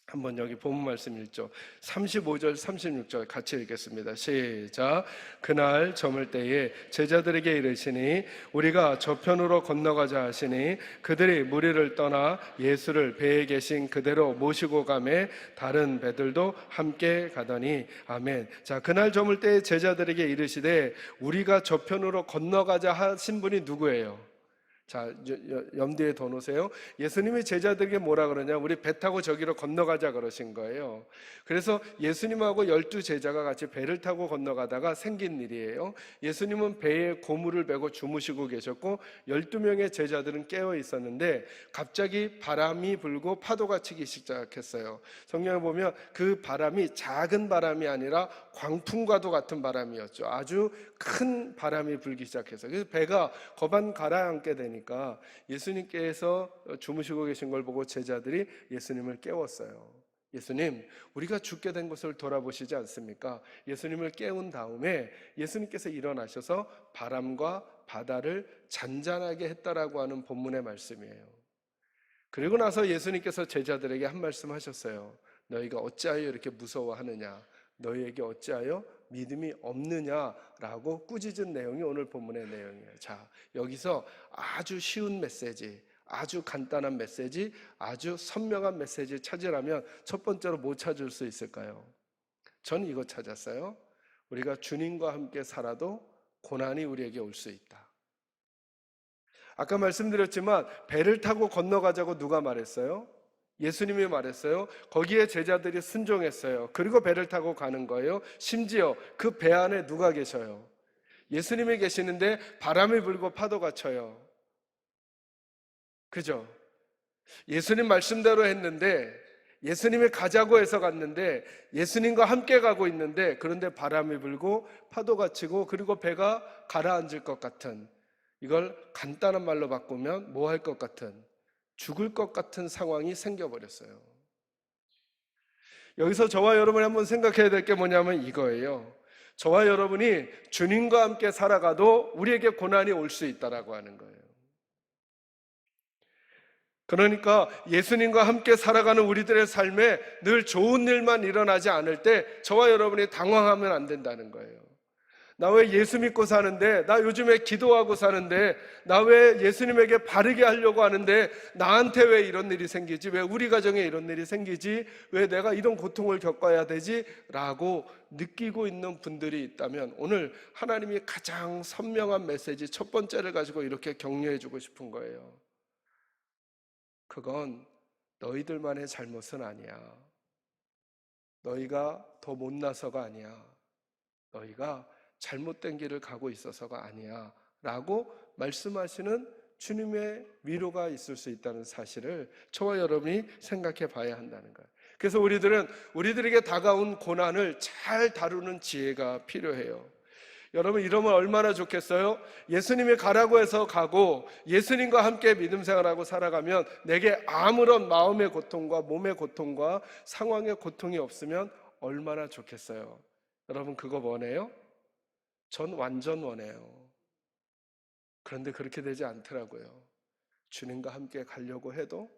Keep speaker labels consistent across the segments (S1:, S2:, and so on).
S1: 한번 여기 본문 말씀 읽죠. 35절 36절 같이 읽겠습니다. 시작. 그날 저물 때에 제자들에게 이르시니 우리가 저편으로 건너가자 하시니 그들이 무리를 떠나 예수를 배에 계신 그대로 모시고 가매 다른 배들도 함께 가더니 아멘. 자, 그날 저물 때에 제자들에게 이르시되 우리가 저편으로 건너가자 하신 분이 누구예요? 자, 염두에 더 놓으세요. 예수님이 제자들에게 뭐라 그러냐? 우리 배 타고 저기로 건너가자 그러신 거예요. 그래서 예수님하고 12제자가 같이 배를 타고 건너가다가 생긴 일이에요. 예수님은 배에 고무를 메고 주무시고 계셨고 12명의 제자들은 깨어 있었는데 갑자기 바람이 불고 파도가 치기 시작했어요. 성경에 보면 그 바람이 작은 바람이 아니라 광풍과도 같은 바람이었죠. 아주 큰 바람이 불기 시작해서 그래서 배가 거반 가라앉게 되니까 예수님께서 주무시고 계신 걸 보고 제자들이 예수님을 깨웠어요. 예수님, 우리가 죽게 된 것을 돌아보시지 않습니까? 예수님을 깨운 다음에 예수님께서 일어나셔서 바람과 바다를 잔잔하게 했다라고 하는 본문의 말씀이에요. 그리고 나서 예수님께서 제자들에게 한 말씀 하셨어요. 너희가 어찌하여 이렇게 무서워하느냐? 너희에게 어찌하여 믿음이 없느냐라고 꾸짖은 내용이 오늘 본문의 내용이에요. 자, 여기서 아주 쉬운 메시지, 아주 간단한 메시지, 아주 선명한 메시지 찾으라면 첫 번째로 뭐 찾을 수 있을까요? 전 이거 찾았어요. 우리가 주님과 함께 살아도 고난이 우리에게 올 수 있다. 아까 말씀드렸지만 배를 타고 건너가자고 누가 말했어요? 예수님이 말했어요. 거기에 제자들이 순종했어요. 그리고 배를 타고 가는 거예요. 심지어 그 배 안에 누가 계셔요? 예수님이 계시는데 바람이 불고 파도가 쳐요. 그죠? 예수님 말씀대로 했는데, 예수님이 가자고 해서 갔는데 예수님과 함께 가고 있는데 그런데 바람이 불고 파도가 치고 그리고 배가 가라앉을 것 같은, 이걸 간단한 말로 바꾸면 뭐 할 것 같은, 죽을 것 같은 상황이 생겨버렸어요. 여기서 저와 여러분이 한번 생각해야 될 게 뭐냐면 이거예요. 저와 여러분이 주님과 함께 살아가도 우리에게 고난이 올 수 있다라고 하는 거예요. 그러니까 예수님과 함께 살아가는 우리들의 삶에 늘 좋은 일만 일어나지 않을 때 저와 여러분이 당황하면 안 된다는 거예요. 나 왜 예수 믿고 사는데, 나 요즘에 기도하고 사는데, 나 왜 예수님에게 바르게 하려고 하는데 나한테 왜 이런 일이 생기지? 왜 우리 가정에 이런 일이 생기지? 왜 내가 이런 고통을 겪어야 되지? 라고 느끼고 있는 분들이 있다면 오늘 하나님이 가장 선명한 메시지 첫 번째를 가지고 이렇게 격려해 주고 싶은 거예요. 그건 너희들만의 잘못은 아니야. 너희가 더 못나서가 아니야. 너희가 잘못된 길을 가고 있어서가 아니야 라고 말씀하시는 주님의 위로가 있을 수 있다는 사실을 저와 여러분이 생각해 봐야 한다는 거예요. 그래서 우리들에게 다가온 고난을 잘 다루는 지혜가 필요해요. 여러분, 이러면 얼마나 좋겠어요? 예수님이 가라고 해서 가고 예수님과 함께 믿음 생활하고 살아가면 내게 아무런 마음의 고통과 몸의 고통과 상황의 고통이 없으면 얼마나 좋겠어요. 여러분, 그거 원해요? 전 완전 원해요. 그런데 그렇게 되지 않더라고요. 주님과 함께 가려고 해도,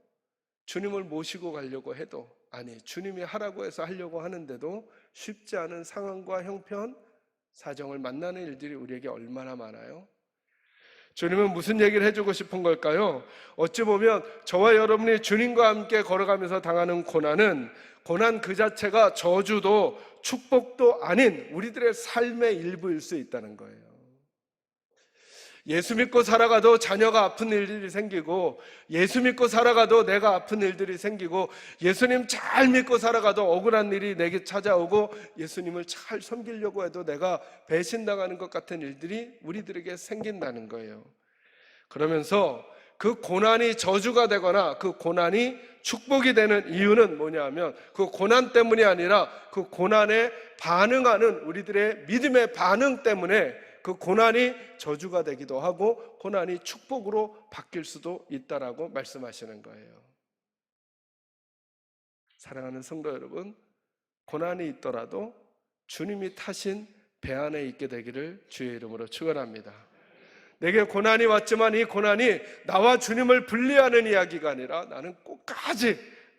S1: 주님을 모시고 가려고 해도, 아니 주님이 하라고 해서 하려고 하는데도 쉽지 않은 상황과 형편, 사정을 만나는 일들이 우리에게 얼마나 많아요? 주님은 무슨 얘기를 해주고 싶은 걸까요? 어찌 보면 저와 여러분이 주님과 함께 걸어가면서 당하는 고난 그 자체가 저주도 축복도 아닌 우리들의 삶의 일부일 수 있다는 거예요. 예수 믿고 살아가도 자녀가 아픈 일들이 생기고, 예수 믿고 살아가도 내가 아픈 일들이 생기고, 예수님 잘 믿고 살아가도 억울한 일이 내게 찾아오고, 예수님을 잘 섬기려고 해도 내가 배신당하는 것 같은 일들이 우리들에게 생긴다는 거예요. 그러면서 그 고난이 저주가 되거나 그 고난이 축복이 되는 이유는 뭐냐 하면 그 고난 때문이 아니라 그 고난에 반응하는 우리들의 믿음의 반응 때문에 그 고난이 저주가 되기도 하고 고난이 축복으로 바뀔 수도 있다라고 말씀하시는 거예요. 사랑하는 성도 여러분, 고난이 있더라도 주님이 타신 배 안에 있게 되기를 주의 이름으로 축원합니다. 내게 고난이 왔지만 이 고난이 나와 주님을 분리하는 이야기가 아니라 나는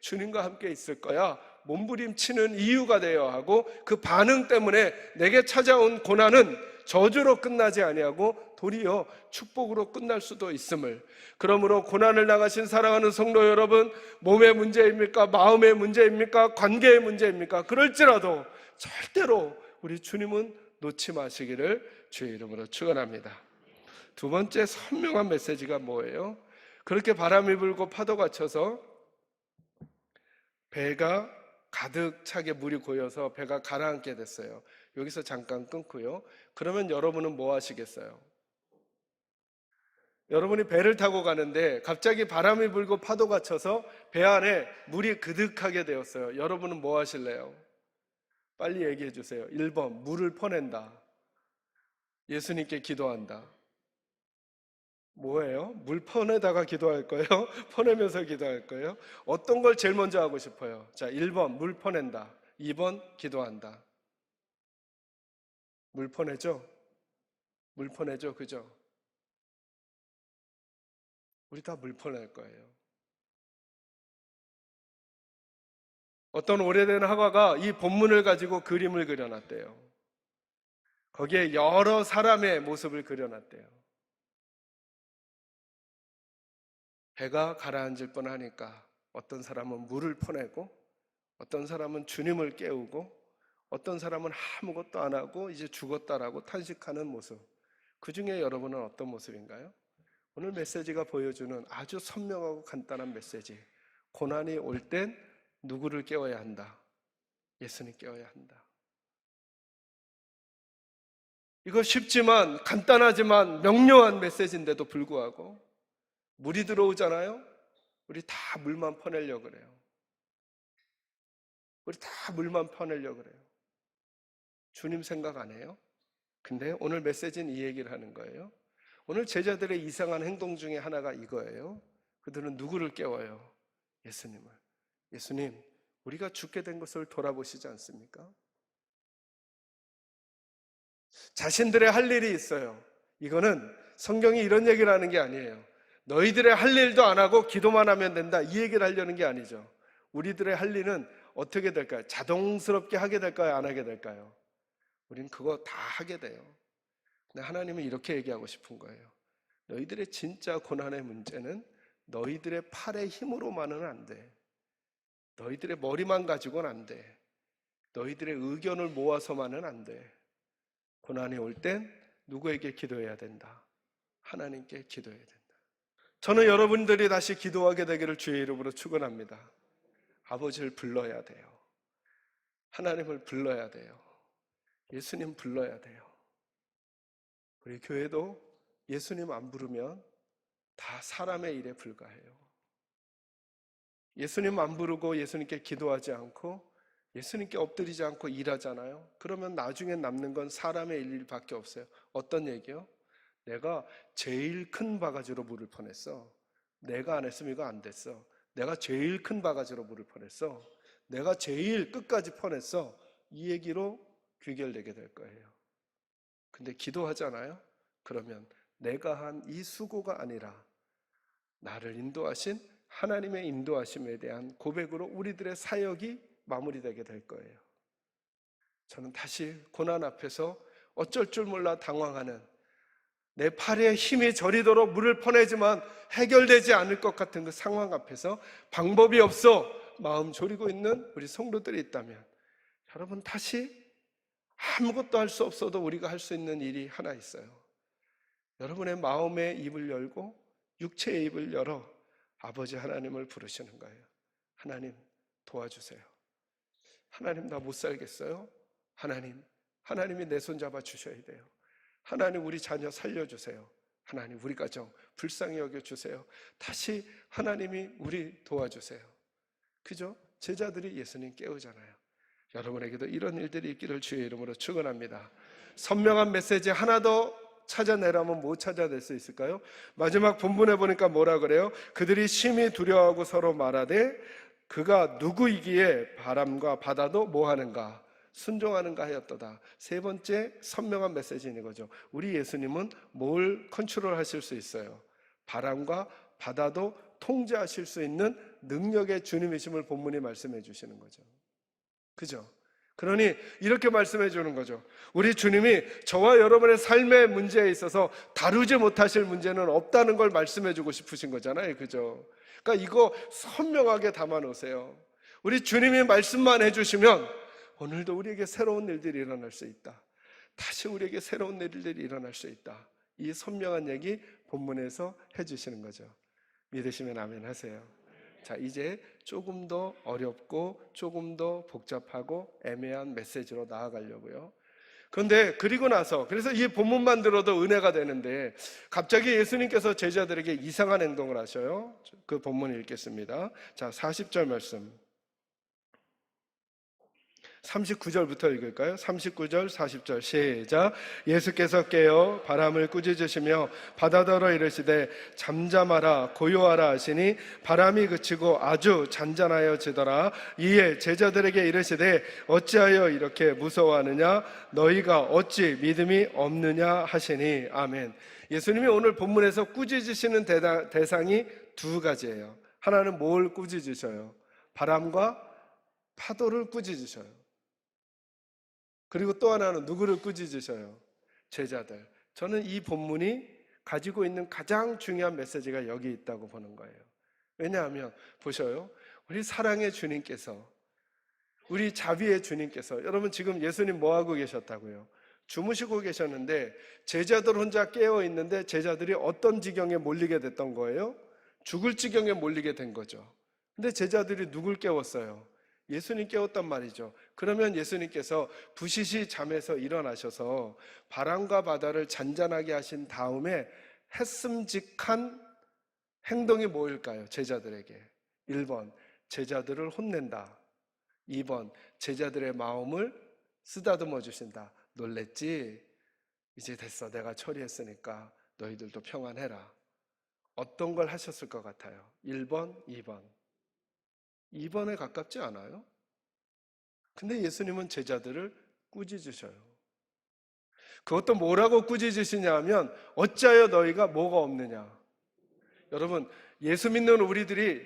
S1: 주님과 함께 있을 거야. 몸부림치는 이유가 되어야 하고, 그 반응 때문에 내게 찾아온 고난은 저주로 끝나지 아니하고 도리어 축복으로 끝날 수도 있음을. 그러므로 고난을 당하신 사랑하는 성도 여러분, 몸의 문제입니까? 마음의 문제입니까? 관계의 문제입니까? 그럴지라도 절대로 우리 주님은 놓지 마시기를 주의 이름으로 축원합니다. 두 번째 선명한 메시지가 뭐예요? 그렇게 바람이 불고 파도가 쳐서 배가 가득 차게 물이 고여서 배가 가라앉게 됐어요. 여기서 잠깐 끊고요. 그러면 여러분은 뭐 하시겠어요? 여러분이 배를 타고 가는데 갑자기 바람이 불고 파도가 쳐서 배 안에 물이 그득하게 되었어요. 여러분은 뭐 하실래요? 빨리 얘기해 주세요. 1번, 물을 퍼낸다. 예수님께 기도한다. 뭐예요? 물 퍼내다가 기도할 거예요? 퍼내면서 기도할 거예요? 어떤 걸 제일 먼저 하고 싶어요? 자, 1번 물 퍼낸다. 2번 기도한다. 물 퍼내죠? 물 퍼내죠? 그죠? 우리 다 물 퍼낼 거예요. 어떤 오래된 화가가 이 본문을 가지고 그림을 그려놨대요. 거기에 여러 사람의 모습을 그려놨대요. 배가 가라앉을 뻔하니까 어떤 사람은 물을 퍼내고, 어떤 사람은 주님을 깨우고, 어떤 사람은 아무것도 안 하고 이제 죽었다라고 탄식하는 모습. 그 중에 여러분은 어떤 모습인가요? 오늘 메시지가 보여주는 아주 선명하고 간단한 메시지. 고난이 올 땐 누구를 깨워야 한다? 예수님 깨워야 한다. 이거 쉽지만, 간단하지만 명료한 메시지인데도 불구하고 물이 들어오잖아요? 우리 다 물만 퍼내려고 그래요. 우리 다 물만 퍼내려고 그래요. 주님 생각 안 해요? 근데 오늘 메시지는 이 얘기를 하는 거예요. 오늘 제자들의 이상한 행동 중에 하나가 이거예요. 그들은 누구를 깨워요? 예수님을. 예수님, 우리가 죽게 된 것을 돌아보시지 않습니까? 자신들의 할 일이 있어요. 이거는 성경이 이런 얘기를 하는 게 아니에요. 너희들의 할 일도 안 하고 기도만 하면 된다, 이 얘기를 하려는 게 아니죠. 우리들의 할 일은 어떻게 될까요? 자동스럽게 하게 될까요? 안 하게 될까요? 우린 그거 다 하게 돼요. 근데 하나님은 이렇게 얘기하고 싶은 거예요. 너희들의 진짜 고난의 문제는 너희들의 팔의 힘으로만은 안 돼. 너희들의 머리만 가지고는 안 돼. 너희들의 의견을 모아서만은 안 돼. 고난이 올 땐 누구에게 기도해야 된다? 하나님께 기도해야 된다. 저는 여러분들이 다시 기도하게 되기를 주의 이름으로 축원합니다. 아버지를 불러야 돼요. 하나님을 불러야 돼요. 예수님 불러야 돼요. 우리 교회도 예수님 안 부르면 다 사람의 일에 불과해요. 예수님 안 부르고 예수님께 기도하지 않고 예수님께 엎드리지 않고 일하잖아요. 그러면 나중에 남는 건 사람의 일밖에 없어요. 어떤 얘기요? 내가 제일 큰 바가지로 물을 퍼냈어. 내가 안 했으면 이거 안 됐어. 내가 제일 큰 바가지로 물을 퍼냈어. 내가 제일 끝까지 퍼냈어. 이 얘기로 귀결되게 될 거예요. 근데 기도하잖아요. 그러면 내가 한 이 수고가 아니라 나를 인도하신 하나님의 인도하심에 대한 고백으로 우리들의 사역이 마무리되게 될 거예요. 저는 다시 고난 앞에서 어쩔 줄 몰라 당황하는, 내 팔에 힘이 저리도록 물을 퍼내지만 해결되지 않을 것 같은 그 상황 앞에서 방법이 없어 마음 졸이고 있는 우리 성도들이 있다면, 여러분 다시 아무것도 할 수 없어도 우리가 할 수 있는 일이 하나 있어요. 여러분의 마음의 입을 열고 육체의 입을 열어 아버지 하나님을 부르시는 거예요. 하나님 도와주세요. 하나님 나 못 살겠어요. 하나님이 내 손 잡아 주셔야 돼요. 하나님 우리 자녀 살려주세요. 하나님 우리 가정 불쌍히 여겨주세요. 다시 하나님이 우리 도와주세요. 그죠? 제자들이 예수님 깨우잖아요. 여러분에게도 이런 일들이 있기를 주의 이름으로 축원합니다. 선명한 메시지 하나 더 찾아내라면 뭐 찾아낼 수 있을까요? 마지막 본문에 보니까 뭐라 그래요? 그들이 심히 두려워하고 서로 말하되 그가 누구이기에 바람과 바다도 뭐 하는가? 순종하는가 하였도다. 세 번째 선명한 메시지인 거죠. 우리 예수님은 뭘 컨트롤 하실 수 있어요? 바람과 바다도 통제하실 수 있는 능력의 주님이심을 본문이 말씀해 주시는 거죠. 그죠? 그러니 이렇게 말씀해 주는 거죠. 우리 주님이 저와 여러분의 삶의 문제에 있어서 다루지 못하실 문제는 없다는 걸 말씀해 주고 싶으신 거잖아요. 그죠? 그러니까 이거 선명하게 담아 놓으세요. 우리 주님이 말씀만 해주시면 오늘도 우리에게 새로운 일들이 일어날 수 있다. 다시 우리에게 새로운 일들이 일어날 수 있다. 이 선명한 얘기 본문에서 해주시는 거죠. 믿으시면 아멘 하세요. 자, 이제 조금 더 어렵고 조금 더 복잡하고 애매한 메시지로 나아가려고요. 그런데 그리고 나서 그래서 이 본문만 들어도 은혜가 되는데 갑자기 예수님께서 제자들에게 이상한 행동을 하셔요. 그 본문 읽겠습니다. 자, 40절 말씀 39절부터 읽을까요? 39절, 40절 시작. 예수께서 깨어 바람을 꾸짖으시며 바다더러 이르시되 잠잠하라 고요하라 하시니 바람이 그치고 아주 잔잔하여지더라. 이에 제자들에게 이르시되 어찌하여 이렇게 무서워하느냐 너희가 어찌 믿음이 없느냐 하시니. 아멘. 예수님이 오늘 본문에서 꾸짖으시는 대상이 두 가지예요. 하나는 뭘 꾸짖으셔요? 바람과 파도를 꾸짖으셔요. 그리고 또 하나는 누구를 꾸짖으셔요? 제자들. 저는 이 본문이 가지고 있는 가장 중요한 메시지가 여기 있다고 보는 거예요. 왜냐하면 보셔요. 우리 사랑의 주님께서, 우리 자비의 주님께서, 여러분 지금 예수님 뭐 하고 계셨다고요? 주무시고 계셨는데 제자들 혼자 깨어 있는데 제자들이 어떤 지경에 몰리게 됐던 거예요? 죽을 지경에 몰리게 된 거죠. 근데 제자들이 누굴 깨웠어요? 예수님 깨웠단 말이죠. 그러면 예수님께서 부시시 잠에서 일어나셔서 바람과 바다를 잔잔하게 하신 다음에 했음직한 행동이 뭐일까요? 제자들에게 1번 제자들을 혼낸다. 2번 제자들의 마음을 쓰다듬어 주신다. 놀랬지? 이제 됐어. 내가 처리했으니까 너희들도 평안해라. 어떤 걸 하셨을 것 같아요? 1번, 2번 2번에 가깝지 않아요? 근데 예수님은 제자들을 꾸짖으셔요. 그것도 뭐라고 꾸짖으시냐 하면 어찌하여 너희가 뭐가 없느냐. 여러분 예수 믿는 우리들이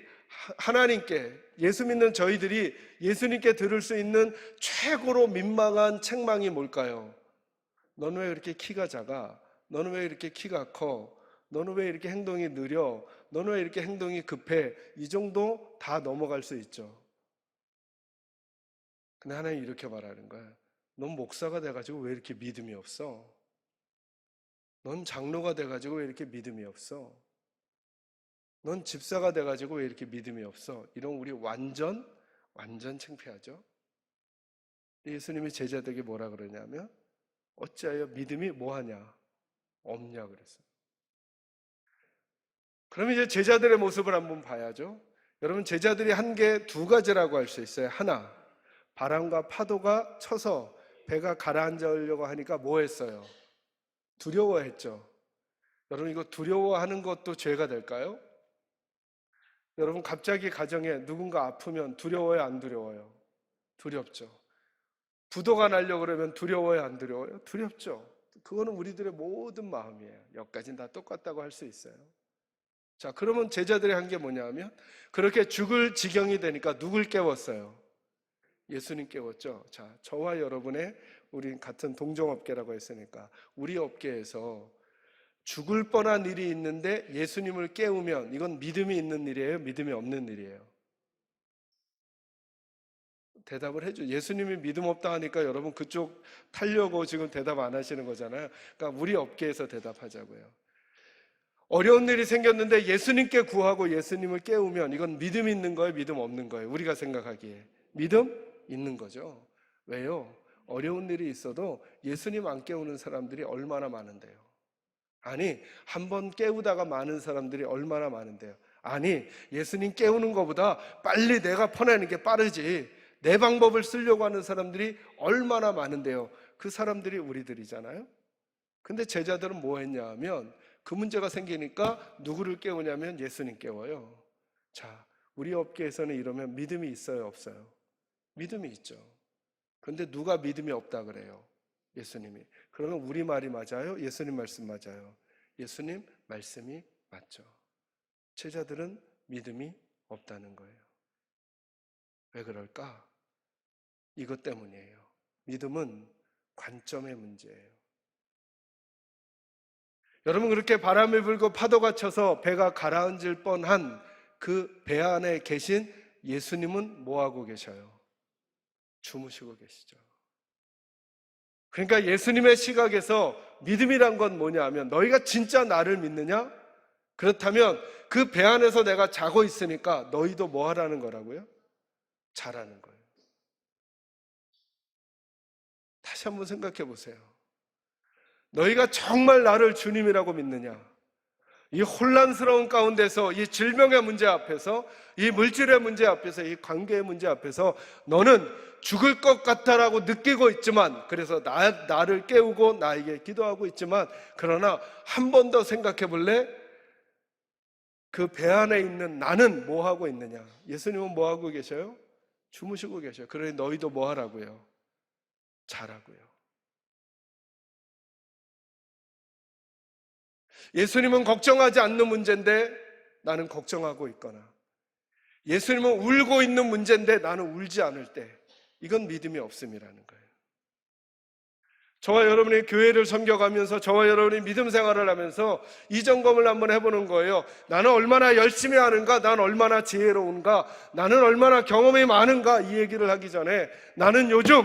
S1: 하나님께, 예수 믿는 저희들이 예수님께 들을 수 있는 최고로 민망한 책망이 뭘까요? 너는 왜 이렇게 키가 작아? 너는 왜 이렇게 키가 커? 너는 왜 이렇게 행동이 느려? 너는 왜 이렇게 행동이 급해? 이 정도 다 넘어갈 수 있죠. 근데 하나님 이렇게 말하는 거야. 넌 목사가 돼가지고 왜 이렇게 믿음이 없어? 넌 장로가 돼가지고 왜 이렇게 믿음이 없어? 넌 집사가 돼가지고 왜 이렇게 믿음이 없어? 이런 우리 완전 창피하죠. 예수님이 제자들에게 뭐라 그러냐면 어찌하여 믿음이 뭐하냐? 없냐 그랬어요. 그럼 이제 제자들의 모습을 한번 봐야죠. 여러분 제자들이 한 게 두 가지라고 할 수 있어요. 하나, 바람과 파도가 쳐서 배가 가라앉으려고 하니까 뭐 했어요? 두려워했죠. 여러분 이거 두려워하는 것도 죄가 될까요? 여러분 갑자기 가정에 누군가 아프면 두려워요, 안 두려워요? 두렵죠. 부도가 나려고 그러면 두려워요, 안 두려워요? 두렵죠. 그거는 우리들의 모든 마음이에요. 여기까지는 다 똑같다고 할 수 있어요. 자, 그러면 제자들이 한 게 뭐냐면 그렇게 죽을 지경이 되니까 누굴 깨웠어요? 예수님 깨웠죠. 자, 저와 여러분의 우리 같은 동종업계라고 했으니까 우리 업계에서 죽을 뻔한 일이 있는데 예수님을 깨우면 이건 믿음이 있는 일이에요? 믿음이 없는 일이에요? 대답을 해줘. 예수님이 믿음 없다 하니까 여러분 그쪽 타려고 지금 대답 안 하시는 거잖아요. 그러니까 우리 업계에서 대답하자고요. 어려운 일이 생겼는데 예수님께 구하고 예수님을 깨우면 이건 믿음 있는 거예요? 믿음 없는 거예요? 우리가 생각하기에 믿음 있는 거죠. 왜요? 어려운 일이 있어도 예수님 안 깨우는 사람들이 얼마나 많은데요. 아니 한번 깨우다가 많은 사람들이 얼마나 많은데요. 아니 예수님 깨우는 것보다 빨리 내가 퍼내는 게 빠르지 내 방법을 쓰려고 하는 사람들이 얼마나 많은데요. 그 사람들이 우리들이잖아요. 근데 제자들은 뭐 했냐 하면 그 문제가 생기니까 누구를 깨우냐면 예수님 깨워요. 자, 우리 업계에서는 이러면 믿음이 있어요, 없어요? 믿음이 있죠. 그런데 누가 믿음이 없다 그래요? 예수님이. 그러면 우리 말이 맞아요? 예수님 말씀 맞아요? 예수님 말씀이 맞죠. 제자들은 믿음이 없다는 거예요. 왜 그럴까? 이것 때문이에요. 믿음은 관점의 문제예요. 여러분, 그렇게 바람이 불고 파도가 쳐서 배가 가라앉을 뻔한 그 배 안에 계신 예수님은 뭐하고 계셔요? 주무시고 계시죠. 그러니까 예수님의 시각에서 믿음이란 건 뭐냐 하면, 너희가 진짜 나를 믿느냐? 그렇다면 그 배 안에서 내가 자고 있으니까 너희도 뭐 하라는 거라고요? 자라는 거예요. 다시 한번 생각해 보세요. 너희가 정말 나를 주님이라고 믿느냐? 이 혼란스러운 가운데서, 이 질병의 문제 앞에서, 이 물질의 문제 앞에서, 이 관계의 문제 앞에서 너는 죽을 것 같다라고 느끼고 있지만, 그래서 나를 깨우고 나에게 기도하고 있지만, 그러나 한 번 더 생각해 볼래? 그 배 안에 있는 나는 뭐 하고 있느냐? 예수님은 뭐 하고 계셔요? 주무시고 계셔요. 그러니 너희도 뭐 하라고요? 자라고요. 예수님은 걱정하지 않는 문제인데 나는 걱정하고 있거나, 예수님은 울고 있는 문제인데 나는 울지 않을 때, 이건 믿음이 없음이라는 거예요. 저와 여러분이 교회를 섬겨가면서, 저와 여러분이 믿음 생활을 하면서 이 점검을 한번 해보는 거예요. 나는 얼마나 열심히 하는가? 나는 얼마나 지혜로운가? 나는 얼마나 경험이 많은가? 이 얘기를 하기 전에, 나는 요즘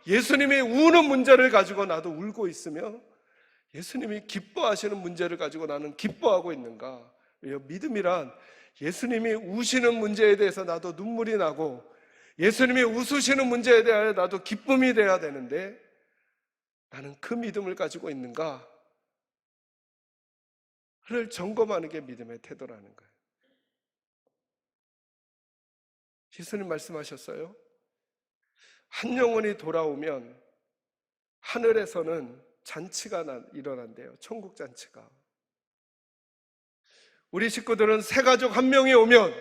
S1: 예수님이 우는 문제를 가지고 나도 울고 있으며, 예수님이 기뻐하시는 문제를 가지고 나는 기뻐하고 있는가? 믿음이란 예수님이 우시는 문제에 대해서 나도 눈물이 나고, 예수님이 웃으시는 문제에 대하여 나도 기쁨이 돼야 되는데, 나는 그 믿음을 가지고 있는가를 점검하는 게 믿음의 태도라는 거예요. 예수님 말씀하셨어요. 한 영혼이 돌아오면 하늘에서는 잔치가 일어난대요. 천국 잔치가. 우리 식구들은 새 가족 한 명이 오면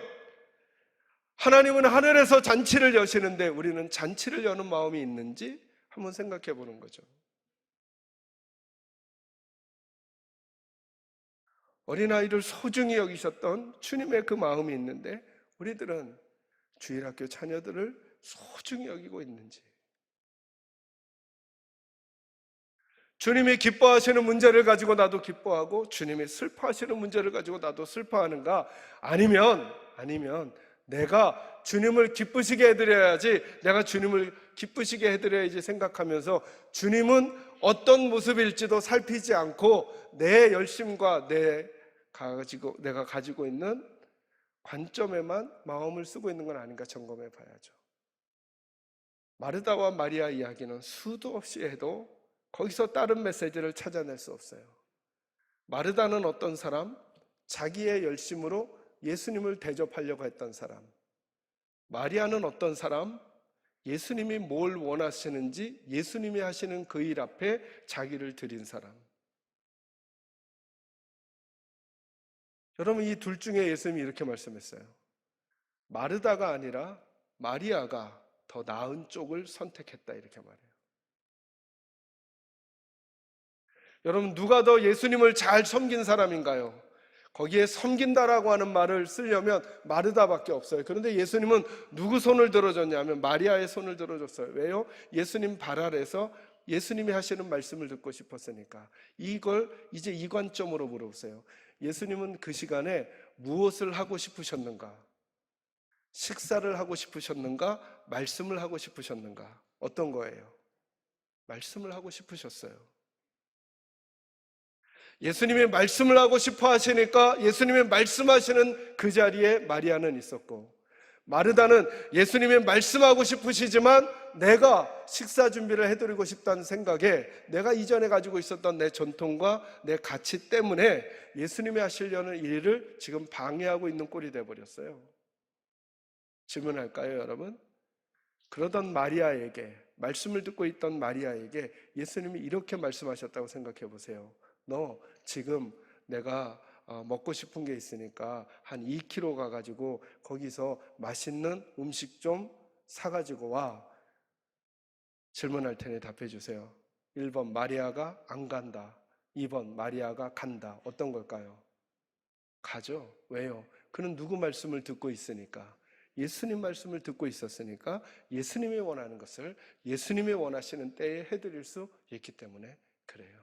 S1: 하나님은 하늘에서 잔치를 여시는데, 우리는 잔치를 여는 마음이 있는지 한번 생각해 보는 거죠. 어린아이를 소중히 여기셨던 주님의 그 마음이 있는데, 우리들은 주일학교 자녀들을 소중히 여기고 있는지, 주님이 기뻐하시는 문제를 가지고 나도 기뻐하고, 주님이 슬퍼하시는 문제를 가지고 나도 슬퍼하는가? 아니면 내가 주님을 기쁘시게 해드려야지, 내가 주님을 기쁘시게 해드려야지 생각하면서 주님은 어떤 모습일지도 살피지 않고 내 열심과 내가 가지고 있는 관점에만 마음을 쓰고 있는 건 아닌가 점검해 봐야죠. 마르다와 마리아 이야기는 수도 없이 해도 거기서 다른 메시지를 찾아낼 수 없어요. 마르다는 어떤 사람? 자기의 열심으로 예수님을 대접하려고 했던 사람. 마리아는 어떤 사람? 예수님이 뭘 원하시는지 예수님이 하시는 그 일 앞에 자기를 드린 사람. 여러분, 이 둘 중에 예수님이 이렇게 말씀했어요. 마르다가 아니라 마리아가 더 나은 쪽을 선택했다, 이렇게 말해요. 여러분, 누가 더 예수님을 잘 섬긴 사람인가요? 거기에 섬긴다라고 하는 말을 쓰려면 마르다밖에 없어요. 그런데 예수님은 누구 손을 들어줬냐면 마리아의 손을 들어줬어요. 왜요? 예수님 발 아래서 예수님이 하시는 말씀을 듣고 싶었으니까. 이걸 이제 이 관점으로 물어보세요. 예수님은 그 시간에 무엇을 하고 싶으셨는가? 식사를 하고 싶으셨는가? 말씀을 하고 싶으셨는가? 어떤 거예요? 말씀을 하고 싶으셨어요. 예수님이 말씀을 하고 싶어 하시니까 예수님이 말씀하시는 그 자리에 마리아는 있었고, 마르다는 예수님이 말씀하고 싶으시지만 내가 식사 준비를 해드리고 싶다는 생각에, 내가 이전에 가지고 있었던 내 전통과 내 가치 때문에 예수님이 하시려는 일을 지금 방해하고 있는 꼴이 되어버렸어요. 질문할까요, 여러분? 그러던 마리아에게, 말씀을 듣고 있던 마리아에게 예수님이 이렇게 말씀하셨다고 생각해 보세요. 너 지금 내가 먹고 싶은 게 있으니까 한 2km 가가지고 거기서 맛있는 음식 좀 사가지고 와. 질문할 테니 답해 주세요. 1번 마리아가 안 간다, 2번 마리아가 간다. 어떤 걸까요? 가죠. 왜요? 그는 누구 말씀을 듣고 있으니까? 예수님 말씀을 듣고 있었으니까 예수님이 원하는 것을 예수님이 원하시는 때에 해드릴 수 있기 때문에 그래요.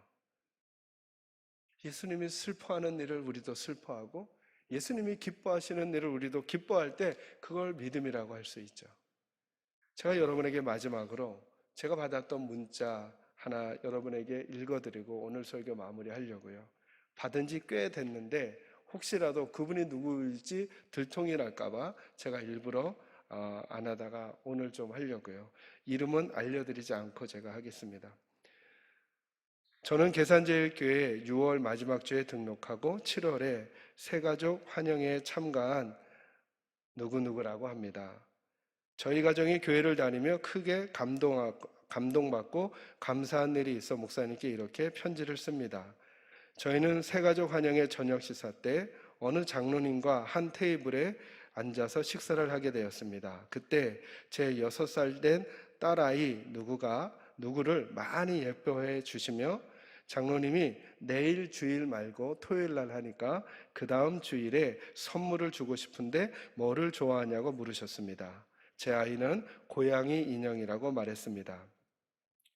S1: 예수님이 슬퍼하는 일을 우리도 슬퍼하고 예수님이 기뻐하시는 일을 우리도 기뻐할 때 그걸 믿음이라고 할 수 있죠. 제가 여러분에게 마지막으로 제가 받았던 문자 하나 여러분에게 읽어드리고 오늘 설교 마무리하려고요. 받은 지 꽤 됐는데 혹시라도 그분이 누구일지 들통이 날까봐 제가 일부러 안 하다가 오늘 좀 하려고요. 이름은 알려드리지 않고 제가 하겠습니다. 저는 계산제일교회 6월 마지막 주에 등록하고 7월에 새가족 환영회에 참가한 누구누구라고 합니다. 저희 가정이 교회를 다니며 크게 감동받고 감사한 일이 있어 목사님께 이렇게 편지를 씁니다. 저희는 새가족 환영회 저녁 식사 때 어느 장로님과 한 테이블에 앉아서 식사를 하게 되었습니다. 그때 제 6살 된 딸아이 누구를 많이 예뻐해 주시며 장로님이 내일 주일 말고 토요일 날 하니까 그 다음 주일에 선물을 주고 싶은데 뭐를 좋아하냐고 물으셨습니다. 제 아이는 고양이 인형이라고 말했습니다.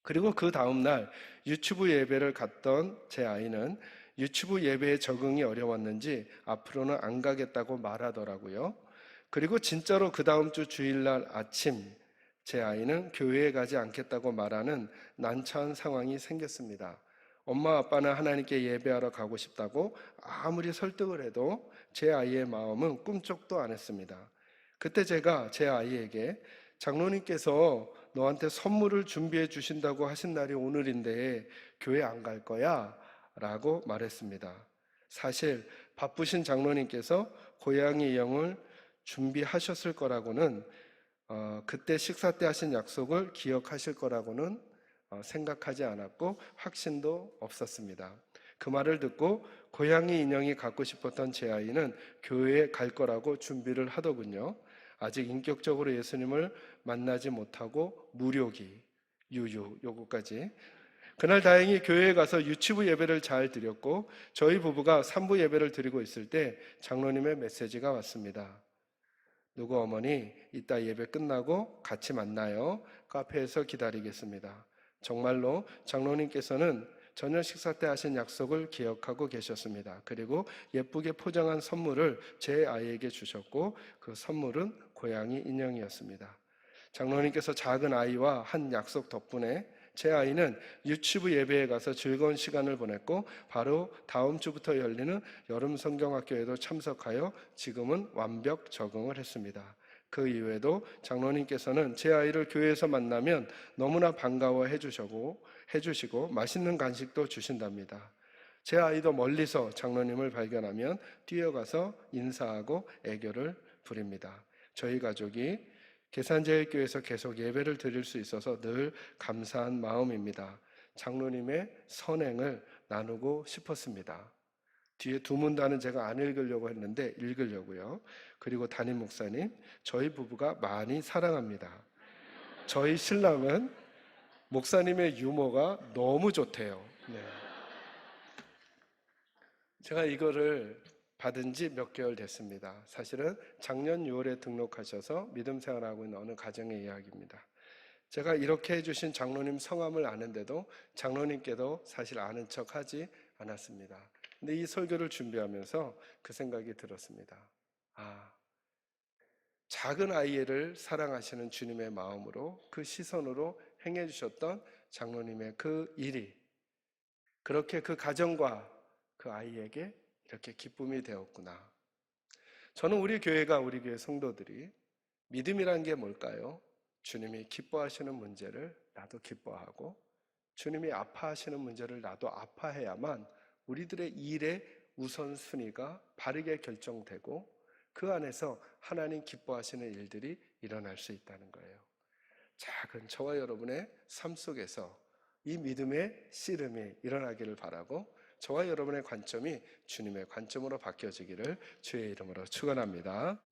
S1: 그리고 그 다음날 유치부 예배를 갔던 제 아이는 유치부 예배에 적응이 어려웠는지 앞으로는 안 가겠다고 말하더라고요. 그리고 진짜로 그 다음 주 주일날 아침 제 아이는 교회에 가지 않겠다고 말하는 난처한 상황이 생겼습니다. 엄마 아빠는 하나님께 예배하러 가고 싶다고 아무리 설득을 해도 제 아이의 마음은 꿈쩍도 안 했습니다. 그때 제가 제 아이에게 장로님께서 너한테 선물을 준비해 주신다고 하신 날이 오늘인데 교회 안 갈 거야? 라고 말했습니다. 사실 바쁘신 장로님께서 고양이 영을 준비하셨을 거라고는 그때 식사 때 하신 약속을 기억하실 거라고는 생각하지 않았고 확신도 없었습니다. 그 말을 듣고 고양이 인형이 갖고 싶었던 제 아이는 교회에 갈 거라고 준비를 하더군요. 아직 인격적으로 예수님을 만나지 못하고 무료기, 요거까지. 그날 다행히 교회에 가서 유치부 예배를 잘 드렸고 저희 부부가 산부 예배를 드리고 있을 때 장로님의 메시지가 왔습니다. 누구 어머니 이따 예배 끝나고 같이 만나요. 카페에서 기다리겠습니다. 정말로 장로님께서는 저녁 식사 때 하신 약속을 기억하고 계셨습니다. 그리고 예쁘게 포장한 선물을 제 아이에게 주셨고 그 선물은 고양이 인형이었습니다. 장로님께서 작은 아이와 한 약속 덕분에 제 아이는 유치부 예배에 가서 즐거운 시간을 보냈고 바로 다음 주부터 열리는 여름 성경학교에도 참석하여 지금은 완벽 적응을 했습니다. 그 이후에도 장로님께서는 제 아이를 교회에서 만나면 너무나 반가워해 주시고 맛있는 간식도 주신답니다. 제 아이도 멀리서 장로님을 발견하면 뛰어가서 인사하고 애교를 부립니다. 저희 가족이 계산제일교회에서 계속 예배를 드릴 수 있어서 늘 감사한 마음입니다. 장로님의 선행을 나누고 싶었습니다. 뒤에 두 문단은 제가 안 읽으려고 했는데 읽으려고요. 그리고 담임 목사님, 저희 부부가 많이 사랑합니다. 저희 신랑은 목사님의 유머가 너무 좋대요. 네. 제가 이거를 받은 지 몇 개월 됐습니다. 사실은 작년 6월에 등록하셔서 믿음 생활하고 있는 어느 가정의 이야기입니다. 제가 이렇게 해주신 장로님 성함을 아는데도 장로님께도 사실 아는 척 하지 않았습니다. 근데 이 설교를 준비하면서 그 생각이 들었습니다. 작은 아이를 사랑하시는 주님의 마음으로 그 시선으로 행해 주셨던 장로님의 그 일이 그렇게 그 가정과 그 아이에게 이렇게 기쁨이 되었구나. 저는 우리 교회 성도들이 믿음이란 게 뭘까요? 주님이 기뻐하시는 문제를 나도 기뻐하고 주님이 아파하시는 문제를 나도 아파해야만 우리들의 일의 우선순위가 바르게 결정되고 그 안에서 하나님 기뻐하시는 일들이 일어날 수 있다는 거예요. 작은 저와 여러분의 삶 속에서 이 믿음의 씨름이 일어나기를 바라고 저와 여러분의 관점이 주님의 관점으로 바뀌어지기를 주의 이름으로 축원합니다.